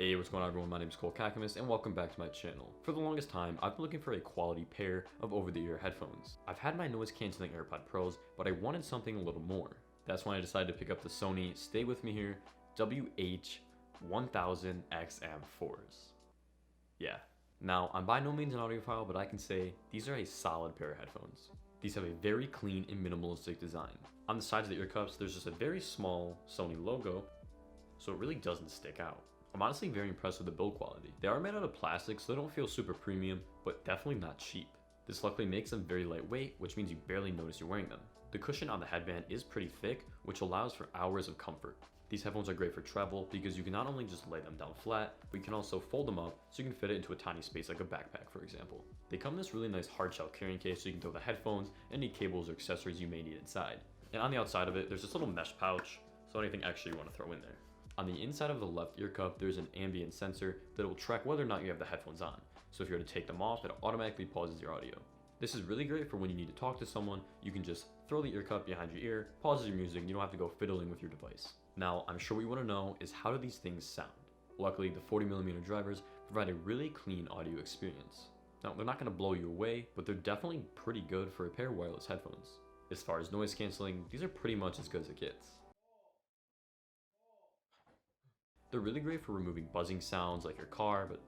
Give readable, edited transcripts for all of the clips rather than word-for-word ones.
Hey, what's going on everyone? My name is Cole Kakamas and welcome back to my channel. For the longest time, I've been looking for a quality pair of over-the-ear headphones. I've had my noise cancelling AirPods Pros, but I wanted something a little more. That's when I decided to pick up the Sony, stay with me here, WH-1000XM4s. Yeah. Now, I'm by no means an audiophile, but I can say these are a solid pair of headphones. These have a very clean and minimalistic design. On the sides of the ear cups, there's just a very small Sony logo, so it really doesn't stick out. I'm honestly very impressed with the build quality. They are made out of plastic, so they don't feel super premium, but definitely not cheap. This luckily makes them very lightweight, which means you barely notice you're wearing them. The cushion on the headband is pretty thick, which allows for hours of comfort. These headphones are great for travel because you can not only just lay them down flat, but you can also fold them up so you can fit it into a tiny space like a backpack, for example. They come in this really nice hard shell carrying case so you can throw the headphones, any cables or accessories you may need inside. And on the outside of it, there's this little mesh pouch, so anything extra you want to throw in there. On the inside of the left ear cup, there's an ambient sensor that will track whether or not you have the headphones on. So if you were to take them off, it automatically pauses your audio. This is really great for when you need to talk to someone. You can just throw the ear cup behind your ear, pauses your music, and you don't have to go fiddling with your device. Now, I'm sure what you want to know is how do these things sound? Luckily, the 40mm drivers provide a really clean audio experience. Now, they're not going to blow you away, but they're definitely pretty good for a pair of wireless headphones. As far as noise canceling, these are pretty much as good as it gets. They're really great for removing buzzing sounds like your car, but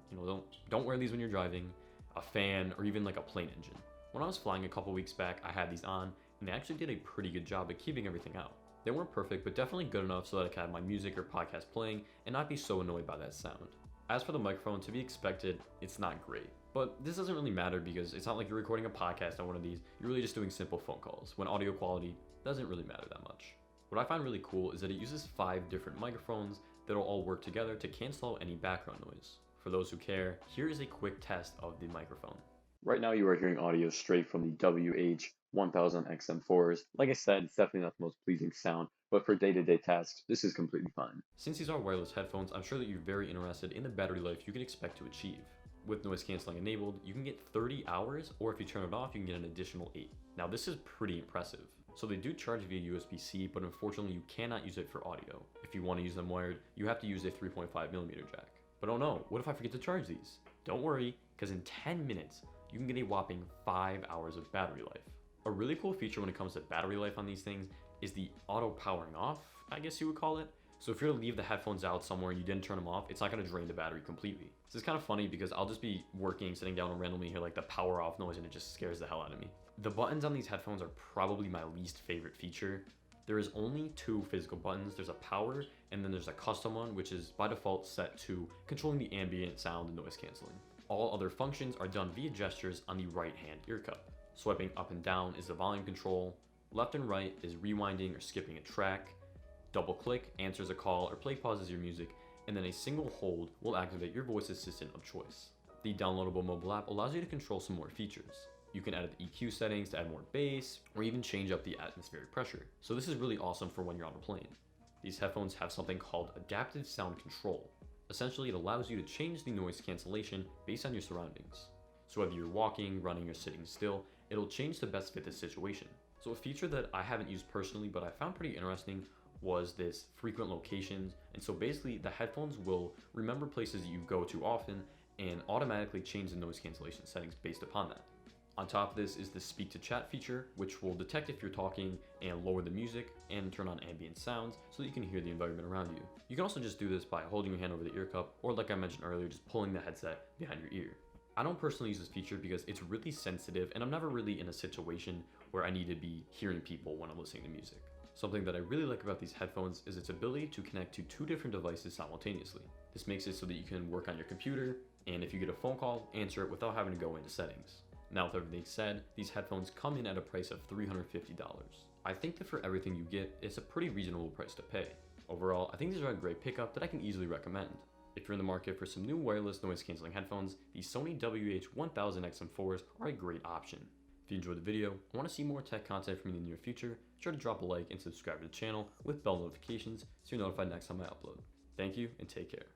don't wear these when you're driving, a fan, or even like a plane engine. When I was flying a couple weeks back, I had these on, and they actually did a pretty good job at keeping everything out. They weren't perfect, but definitely good enough so that I could have my music or podcast playing and not be so annoyed by that sound. As for the microphone, to be expected, it's not great. But this doesn't really matter because it's not like you're recording a podcast on one of these, you're really just doing simple phone calls, when audio quality doesn't really matter that much. What I find really cool is that it uses 5 different microphones that'll all work together to cancel out any background noise. For those who care, here is a quick test of the microphone. Right now you are hearing audio straight from the WH-1000XM4s. Like I said, it's definitely not the most pleasing sound, but for day-to-day tasks, this is completely fine. Since these are wireless headphones, I'm sure that you're very interested in the battery life you can expect to achieve. With noise canceling enabled, you can get 30 hours, or if you turn it off, you can get an additional 8. Now this is pretty impressive. So they do charge via USB-C, but unfortunately you cannot use it for audio. If you want to use them wired, you have to use a 3.5mm jack. But oh no, what if I forget to charge these? Don't worry, because in 10 minutes, you can get a whopping 5 hours of battery life. A really cool feature when it comes to battery life on these things is the auto powering off, I guess you would call it. So if you're to leave the headphones out somewhere and you didn't turn them off, it's not going to drain the battery completely. This is kind of funny because I'll just be working, sitting down and randomly hear like the power off noise and it just scares the hell out of me. The buttons on these headphones are probably my least favorite feature. There is only 2 physical buttons. There's a power and then there's a custom one, which is by default set to controlling the ambient sound and noise canceling. All other functions are done via gestures on the right hand ear cup. Swiping up and down is the volume control. Left and right is rewinding or skipping a track. Double click answers a call or play pauses your music, and then a single hold will activate your voice assistant of choice. The downloadable mobile app allows you to control some more features. You can edit the EQ settings to add more bass, or even change up the atmospheric pressure. So this is really awesome for when you're on a plane. These headphones have something called adaptive sound control. Essentially, it allows you to change the noise cancellation based on your surroundings. So whether you're walking, running, or sitting still, it'll change to best fit the situation. So a feature that I haven't used personally, but I found pretty interesting was this frequent locations. And so basically the headphones will remember places that you go to often and automatically change the noise cancellation settings based upon that. On top of this is the speak to chat feature, which will detect if you're talking and lower the music and turn on ambient sounds so that you can hear the environment around you. You can also just do this by holding your hand over the ear cup, or like I mentioned earlier, just pulling the headset behind your ear. I don't personally use this feature because it's really sensitive and I'm never really in a situation where I need to be hearing people when I'm listening to music. Something that I really like about these headphones is its ability to connect to 2 different devices simultaneously. This makes it so that you can work on your computer, and if you get a phone call, answer it without having to go into settings. Now with everything said, these headphones come in at a price of $350. I think that for everything you get, it's a pretty reasonable price to pay. Overall, I think these are a great pickup that I can easily recommend. If you're in the market for some new wireless noise cancelling headphones, the Sony WH-1000XM4s are a great option. If you enjoyed the video and want to see more tech content from me in the near future, sure to drop a like and subscribe to the channel with bell notifications so you're notified next time I upload. Thank you and take care.